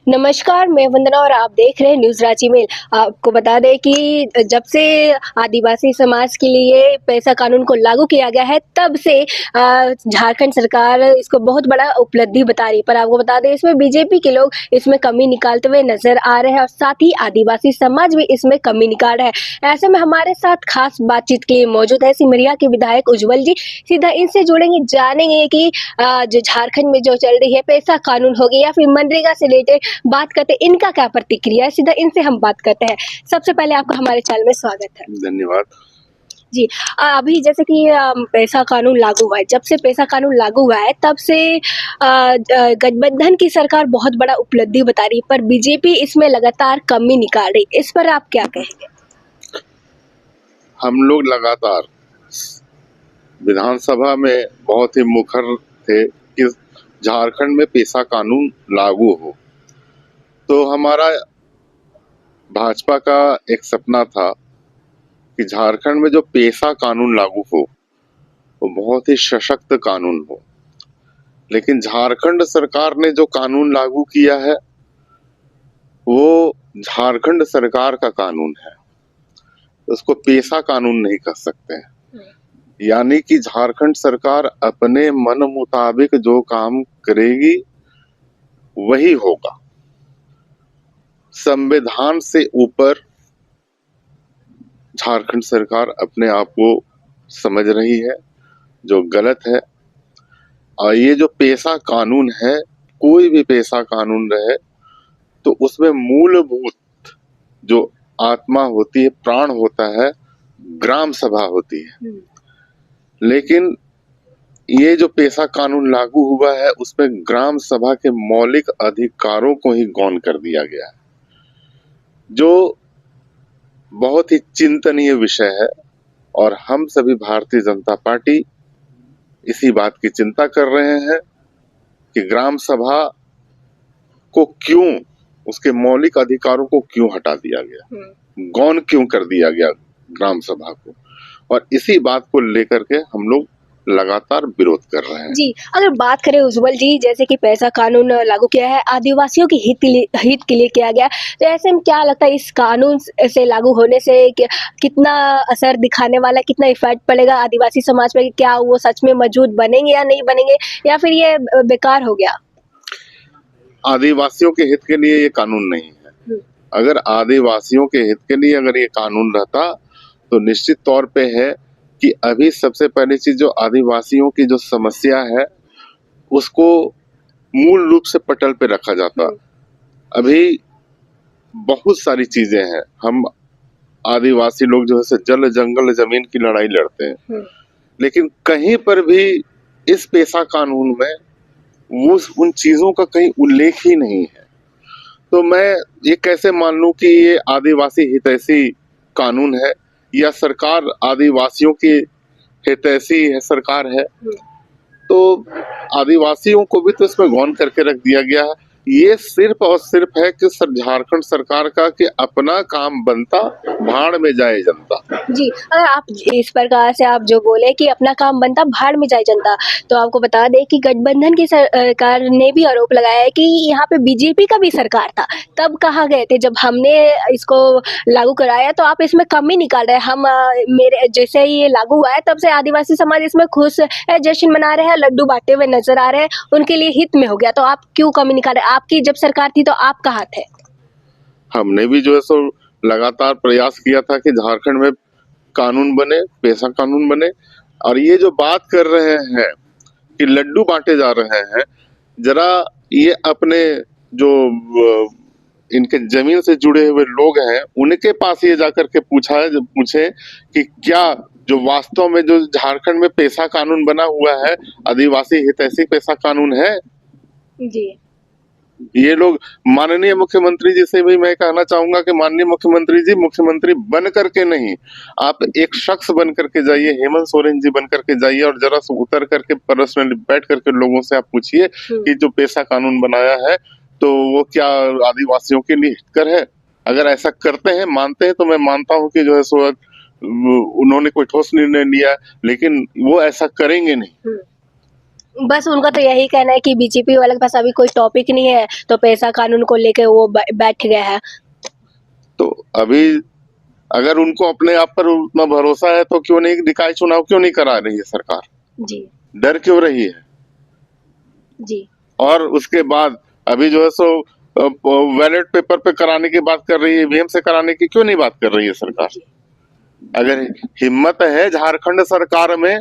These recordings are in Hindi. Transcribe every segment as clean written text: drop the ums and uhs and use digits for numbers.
नमस्कार, मैं वंदना और आप देख रहे हैं न्यूज़ रांची मेल। आपको बता दें कि जब से आदिवासी समाज के लिए पैसा कानून को लागू किया गया है, तब से झारखंड सरकार इसको बहुत बड़ा उपलब्धि बता रही है। पर आपको बता दें, इसमें बीजेपी के लोग इसमें कमी निकालते हुए नजर आ रहे हैं और साथ ही आदिवासी समाज भी इसमें कमी निकाल रहा है। ऐसे में हमारे साथ खास बातचीत के लिए मौजूद है सिमरिया के विधायक उज्जवल जी। सीधा इनसे जुड़ेंगे, जानेंगे कि जो झारखंड में जो चल रही है पैसा कानून हो गया या फिर मनरेगा से रिलेटेड बात करते हैं, इनका क्या प्रतिक्रिया है, सीधा इनसे हम बात करते हैं। सबसे पहले आपका हमारे चैनल में स्वागत है। धन्यवाद जी। अभी जैसे कि पैसा कानून लागू हुआ है, जब से पैसा कानून लागू हुआ है तब से गठबंधन की सरकार बहुत बड़ा उपलब्धि बता रही है, पर बीजेपी इसमें लगातार कमी निकाल रही है। इस पर आप क्या कहेंगे? हम लोग लगातार विधानसभा में बहुत ही मुखर थे कि झारखंड में पैसा कानून लागू हो। तो हमारा भाजपा का एक सपना था कि झारखंड में जो पैसा कानून लागू हो वो बहुत ही सशक्त कानून हो। लेकिन झारखंड सरकार ने जो कानून लागू किया है वो झारखंड सरकार का कानून है, उसको पैसा कानून नहीं कह सकते हैं। यानी कि झारखंड सरकार अपने मन मुताबिक जो काम करेगी वही होगा। संविधान से ऊपर झारखंड सरकार अपने आप को समझ रही है, जो गलत है। और ये जो पैसा कानून है, कोई भी पैसा कानून रहे तो उसमें मूलभूत जो आत्मा होती है, प्राण होता है, ग्राम सभा होती है। लेकिन ये जो पैसा कानून लागू हुआ है उसमें ग्राम सभा के मौलिक अधिकारों को ही गौण कर दिया गया है, जो बहुत ही चिंतनीय विषय है। और हम सभी भारतीय जनता पार्टी इसी बात की चिंता कर रहे हैं कि ग्राम सभा को क्यों, उसके मौलिक अधिकारों को क्यों हटा दिया गया, गौण क्यों कर दिया गया ग्राम सभा को। और इसी बात को लेकर के हम लोग लगातार विरोध कर रहे हैं। जी, अगर बात करें उज्जवल जी, जैसे कि पैसा कानून लागू किया है, आदिवासियों के हित के लिए किया गया, तो ऐसे में क्या लगता है इस कानून से लागू होने से कितना असर दिखाने वाला है, कितना इफेक्ट पड़ेगा आदिवासी समाज पे? क्या वो सच में मजबूत बनेंगे या नहीं बनेंगे, या फिर ये बेकार हो गया? आदिवासियों के हित के लिए ये कानून नहीं है। अगर आदिवासियों के हित के लिए अगर ये कानून रहता तो निश्चित तौर पे है कि अभी सबसे पहली चीज जो आदिवासियों की जो समस्या है उसको मूल रूप से पटल पे रखा जाता। अभी बहुत सारी चीजें हैं, हम आदिवासी लोग जो है जल जंगल जमीन की लड़ाई लड़ते हैं, लेकिन कहीं पर भी इस पैसा कानून में वो उन चीजों का कहीं उल्लेख ही नहीं है। तो मैं ये कैसे मान लूं कि ये आदिवासी हितैषी कानून है या सरकार आदिवासियों की हितैषी है सरकार है। तो आदिवासियों को भी तो इसमें गौण करके रख दिया गया है। ये सिर्फ और सिर्फ है कि झारखंड सरकार का कि अपना काम बनता, भाड़ में जाए जनता। जी, अगर आप इस प्रकार से आप जो बोले कि अपना काम बनता, भाड़ में जाए जनता, तो आपको बता दें कि गठबंधन की सरकार ने भी आरोप लगाया है कि यहाँ पे बीजेपी का भी सरकार था। तब कहाँ गए थे जब हमने इसको लागू कराया? तो आप इसमें कमी निकाल रहे हैं। हम मेरे जैसे ही ये लागू हुआ है तब से आदिवासी समाज इसमें खुश है, जश्न मना रहे हैं, लड्डू बांटे हुए नजर आ रहे हैं, उनके लिए हित में हो गया। तो आप क्यों कमी निकाल रहे हैं? आपकी जब सरकार थी तो आप कहाँ थे? हमने भी जो है सो लगातार प्रयास किया था कि झारखंड में कानून बने, पैसा कानून बने। और ये जो बात कर रहे हैं कि लड्डू बांटे जा रहे हैं, जरा ये अपने जो इनके जमीन से जुड़े हुए लोग हैं उनके पास ये जाकर के पूछे कि क्या जो वास्तव में जो झारखंड में पैसा कानून बना हुआ है आदिवासी हितैषी पैसा कानून है। जी। ये लोग, माननीय मुख्यमंत्री जी से भी मैं कहना चाहूंगा कि माननीय मुख्यमंत्री जी, मुख्यमंत्री बन करके नहीं, आप एक शख्स बन करके जाइए, हेमंत सोरेन जी बन करके जाइए और जरा से उतर करके पर्सनली बैठ करके लोगों से आप पूछिए कि जो पैसा कानून बनाया है तो वो क्या आदिवासियों के लिए हितकर है। अगर ऐसा करते हैं, मानते हैं, तो मैं मानता हूँ कि जो है सो उन्होंने कोई ठोस निर्णय लिया, लेकिन वो ऐसा करेंगे नहीं। बस उनका तो यही कहना है कि बीजेपी वालों के पास अभी कोई टॉपिक नहीं है, तो पैसा कानून को लेके वो बैठ गया है। तो अभी अगर उनको अपने आप पर उतना भरोसा है तो क्यों नहीं निकाय चुनाव क्यों नहीं करा रही है सरकार? जी, डर क्यों रही है? जी, और उसके बाद अभी जो है सो बैलेट पेपर पे कराने की बात कर रही है, ईवीएम से कराने की क्यों नहीं बात कर रही है सरकार? जी, अगर हिम्मत है झारखंड सरकार में,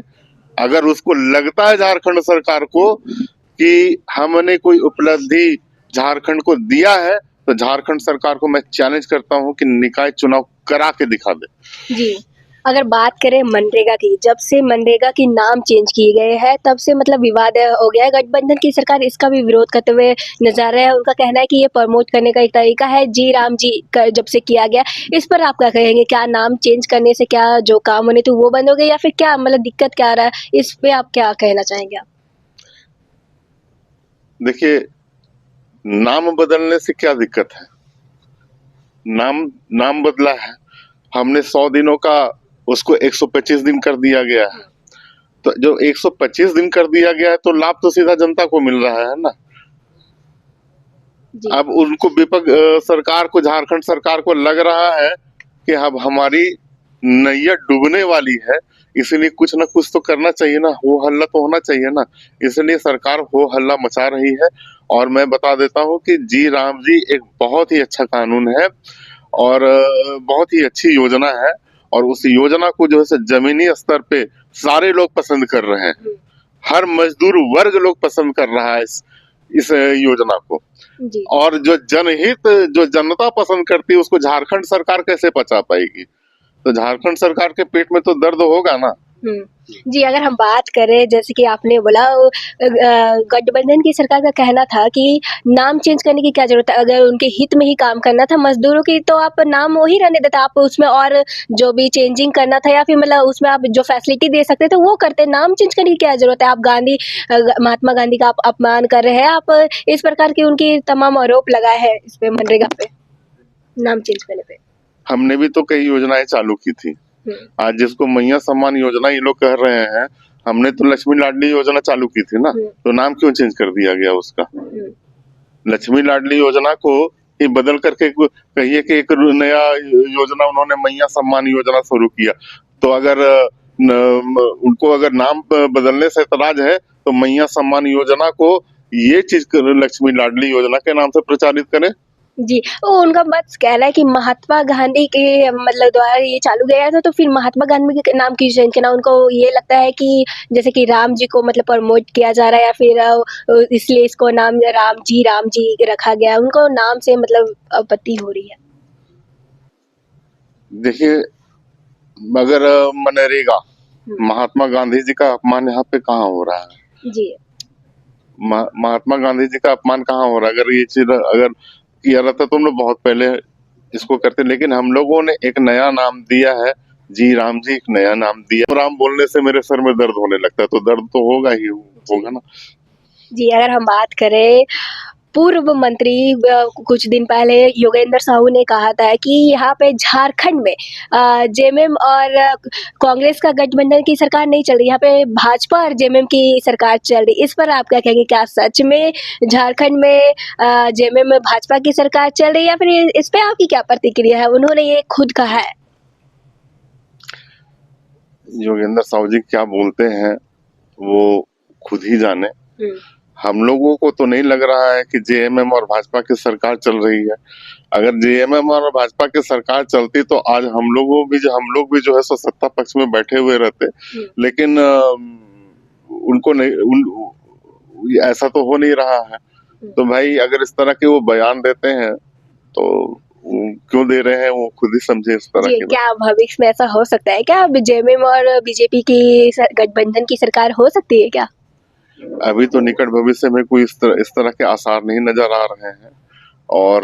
अगर उसको लगता है झारखंड सरकार को कि हमने कोई उपलब्धि झारखंड को दिया है, तो झारखंड सरकार को मैं चैलेंज करता हूं कि निकाय चुनाव करा के दिखा दे। जी। अगर बात करें मनरेगा की, जब से मनरेगा की नाम चेंज किए गए हैं, तब से मतलब विवाद हो गया है। गठबंधन की सरकार इसका भी विरोध करते हुए नजर आ रहा है। उनका कहना है कि ये प्रमोट करने का एक तरीका है, जी राम जी का जब से किया गया। इस पर आप क्या कहेंगे? क्या नाम चेंज करने से क्या जो काम होने थे वो बंद हो गए, या फिर क्या मतलब दिक्कत क्या आ रहा है? इस पे आप क्या कहना चाहेंगे आप? देखिए, नाम बदलने से क्या दिक्कत है? नाम नाम बदला है, हमने 100 दिनों का उसको 125 दिन कर दिया गया है। तो जो 125 दिन कर दिया गया है तो लाभ तो सीधा जनता को मिल रहा है ना। जी, अब उनको सरकार को, झारखंड सरकार को लग रहा है कि अब हमारी नैया डूबने वाली है, इसलिए कुछ ना कुछ तो करना चाहिए ना, हो हल्ला तो होना चाहिए ना, इसलिए सरकार हो हल्ला मचा रही है। और मैं बता देता हूँ कि जी राम जी एक बहुत ही अच्छा कानून है और बहुत ही अच्छी योजना है, और उस योजना को जो है सो जमीनी स्तर पे सारे लोग पसंद कर रहे हैं। हर मजदूर वर्ग लोग पसंद कर रहा है इस योजना को। जी, और जो जनहित, जो जनता पसंद करती है, उसको झारखंड सरकार कैसे पचा पाएगी? तो झारखंड सरकार के पेट में तो दर्द होगा ना। हुँ। जी, अगर हम बात करें जैसे कि आपने बोला गठबंधन की सरकार का कहना था कि नाम चेंज करने की क्या ज़रूरत है? अगर उनके हित में ही काम करना था मज़दूरों की, तो आप नाम वही रहने देते, आप उसमें और जो भी चेंजिंग करना था या फिर मतलब उसमें आप जो फैसिलिटी दे सकते थे वो करते, नाम चेंज करने की क्या ज़रूरत है? आप महात्मा गांधी का आप अपमान कर रहे हैं, आप इस प्रकार की उनकी तमाम आरोप लगाए हैं इस पे मनरेगा पे, नाम चेंज करने पे। हमने भी तो कई योजनाएं चालू की थी। हुँ, आज जिसको मैया सम्मान योजना ये लोग कह रहे हैं, हमने तो लक्ष्मी लाडली योजना चालू की थी ना, हुँ, तो नाम क्यों चेंज कर दिया गया उसका? हुँ। लक्ष्मी लाडली योजना को ही बदल करके कहिए कि एक नया योजना उन्होंने मैया सम्मान योजना शुरू किया। तो अगर उनको अगर नाम बदलने से एतराज है तो मैया सम्मान योजना को ये चीज लक्ष्मी लाडली योजना के नाम से प्रचारित करें। जी, वो उनका बस कहना है कि महात्मा गांधी के मतलब द्वारा ये चालू गया था, तो फिर महात्मा गांधी के नाम क्यों चेंज करना? उनको ये लगता है कि जैसे कि राम जी को मतलब प्रमोट किया जा रहा है, या फिर इसलिए इसको नाम राम जी रखा गया है। उनको नाम से मतलब आपत्ति हो रही है। देखिए, अगर मनरेगा, हुँ, महात्मा गांधी जी का अपमान यहाँ पे कहाँ हो रहा है? जी, महात्मा गांधी जी का अपमान कहाँ हो रहा है? अगर ये चीज अगर किया रहता तो हम लोग बहुत पहले इसको करते, लेकिन हम लोगों ने एक नया नाम दिया है। जी राम जी एक नया नाम दिया। राम बोलने से मेरे सर में दर्द होने लगता है, तो दर्द तो होगा ही, जी। होगा ना। जी, अगर हम बात करें पूर्व मंत्री कुछ दिन पहले योगेंद्र साहू ने कहा था कि यहाँ पे झारखंड में जेएमएम और कांग्रेस का गठबंधन की सरकार नहीं चल रही, यहाँ पे भाजपा और जेएमएम की सरकार चल रही। इस पर आप क्या कहेंगे? क्या सच में झारखंड में जेएमएम में भाजपा की सरकार चल रही है, या फिर इस पे आपकी क्या प्रतिक्रिया है? उन्होंने ये खुद कहा है। योगेंद्र साहू जी क्या बोलते हैं वो खुद ही जाने। हुँ, हम लोगों को तो नहीं लग रहा है कि जेएमएम और भाजपा की सरकार चल रही है। अगर जेएमएम और भाजपा की सरकार चलती तो आज हम लोग भी जो है सो सत्ता पक्ष में बैठे हुए रहते। हुँ, लेकिन उनको नहीं ऐसा तो हो नहीं रहा है। हुँ। तो भाई अगर इस तरह के वो बयान देते हैं तो क्यों दे रहे हैं वो खुद ही समझे इस तरह जी, के क्या भविष्य में ऐसा हो सकता है क्या? जेएमएम और बीजेपी की गठबंधन की सरकार हो सकती है क्या? अभी तो निकट भविष्य में कोई इस तरह के आसार नहीं नजर आ रहे हैं। और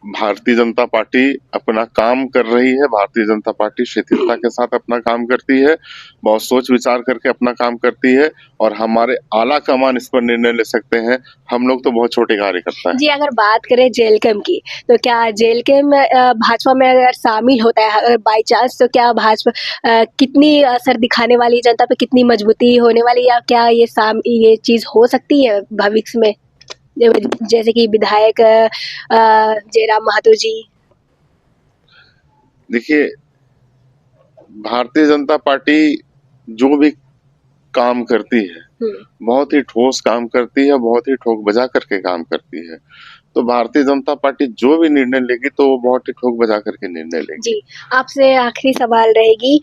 भारतीय जनता पार्टी अपना काम कर रही है। भारतीय जनता पार्टी शिथिलता के साथ अपना काम करती है, बहुत सोच विचार करके अपना काम करती है और हमारे आला कमान इस पर निर्णय ले सकते हैं। हम लोग तो बहुत छोटे कार्यकर्ता हैं। जी, अगर बात करें जेल कैम्प की, तो क्या जेल कैम्प भाजपा में अगर शामिल होता है, अगर बाई चांस, तो क्या भाजपा कितनी असर दिखाने वाली है, जनता पे कितनी मजबूती होने वाली है, या क्या ये चीज़ हो सकती है भविष्य में? जैसे कि विधायक जयराम महतो जी। देखिए, भारतीय जनता पार्टी जो भी काम करती है, बहुत ही ठोस काम करती है, बहुत ही ठोक बजा करके काम करती है। तो भारतीय जनता पार्टी जो भी निर्णय लेगी तो वो बहुत ही ठोक बजा करके निर्णय लेगी। जी, आपसे आखिरी सवाल रहेगी।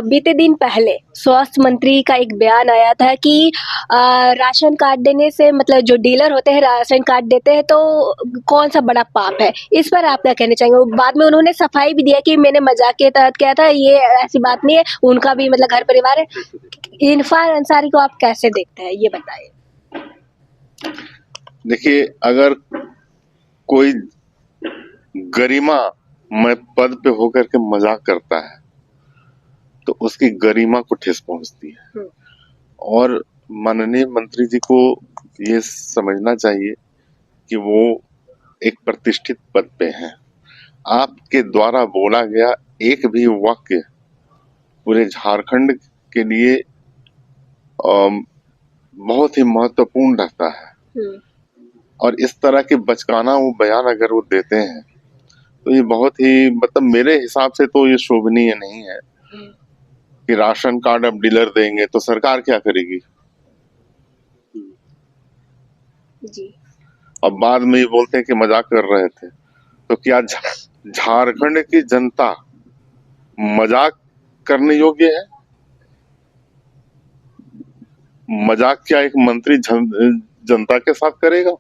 बीते दिन पहले स्वास्थ्य मंत्री का एक बयान आया था कि राशन कार्ड देने से, मतलब जो डीलर होते हैं राशन कार्ड देते हैं, तो कौन सा बड़ा पाप है? इस पर आप क्या कहना चाहेंगे? बाद में उन्होंने सफाई भी दिया कि मैंने मजाक के तहत किया था, ये ऐसी बात नहीं है, उनका भी मतलब घर परिवार है। इरफान अंसारी को आप कैसे देखते हैं, ये बताइए? देखिए, अगर कोई गरिमा में पद पे होकर के मजाक करता है तो उसकी गरिमा को ठेस पहुंचती है। और माननीय मंत्री जी को ये समझना चाहिए कि वो एक प्रतिष्ठित पद पे हैं। आपके द्वारा बोला गया एक भी वाक्य पूरे झारखंड के लिए बहुत ही महत्वपूर्ण रहता है। और इस तरह के बचकाना वो बयान अगर वो देते हैं तो ये बहुत ही, मतलब मेरे हिसाब से तो ये शोभनीय नहीं है कि राशन कार्ड अब डीलर देंगे तो सरकार क्या करेगी। जी। अब बाद में ये बोलते हैं कि मजाक कर रहे थे, तो क्या झारखंड की जनता मजाक करने योग्य है? मजाक क्या एक मंत्री जनता के साथ करेगा?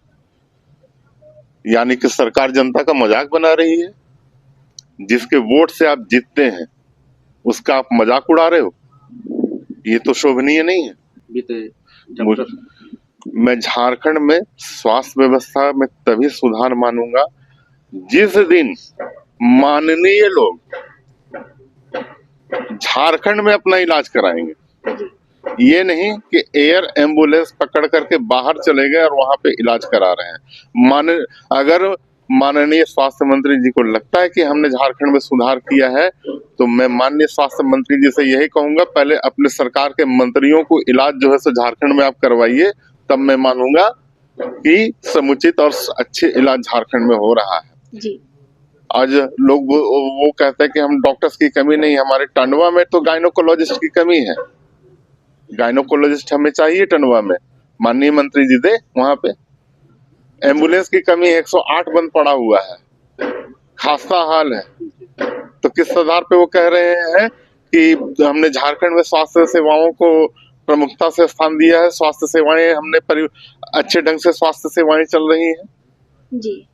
यानी कि सरकार जनता का मजाक बना रही है। जिसके वोट से आप जीतते हैं उसका आप मजाक उड़ा रहे हो, ये तो शोभनीय नहीं है। मैं झारखंड में स्वास्थ्य व्यवस्था में तभी सुधार मानूंगा जिस दिन माननीय लोग झारखंड में अपना इलाज कराएंगे। ये नहीं कि एयर एम्बुलेंस पकड़ करके बाहर चले गए और वहां पे इलाज करा रहे हैं। अगर माननीय स्वास्थ्य मंत्री जी को लगता है कि हमने झारखंड में सुधार किया है तो मैं माननीय स्वास्थ्य मंत्री जी से यही कहूंगा, पहले अपने सरकार के मंत्रियों को इलाज जो है सो झारखंड में आप करवाइए, तब मैं मानूंगा कि समुचित और अच्छे इलाज झारखंड में हो रहा है। जी। आज लोग वो कहते हैं कि हम डॉक्टर्स की कमी नहीं, हमारे टंडवा में तो गायनोकोलॉजिस्ट की कमी है। गायनोकोलॉजिस्ट हमें चाहिए टंडवा में, माननीय मंत्री जी दे वहां पे। एम्बुलेंस की कमी है, 108 बंद पड़ा हुआ है, खासा हाल है। तो किस आधार पे वो कह रहे हैं कि हमने झारखंड में स्वास्थ्य सेवाओं को प्रमुखता से स्थान दिया है, स्वास्थ्य सेवाएं हमने अच्छे ढंग से स्वास्थ्य सेवाएं चल रही हैं। जी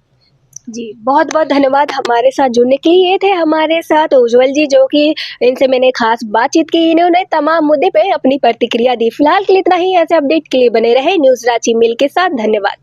जी, बहुत बहुत धन्यवाद हमारे साथ जुड़ने के लिए। ये थे हमारे साथ उज्जवल जी, जो कि इनसे मैंने खास बातचीत की। इन्होंने तमाम मुद्दे पे अपनी प्रतिक्रिया दी। फिलहाल के लिए इतना ही। ऐसे अपडेट के लिए बने रहे न्यूज़ रांची मेल के साथ। धन्यवाद।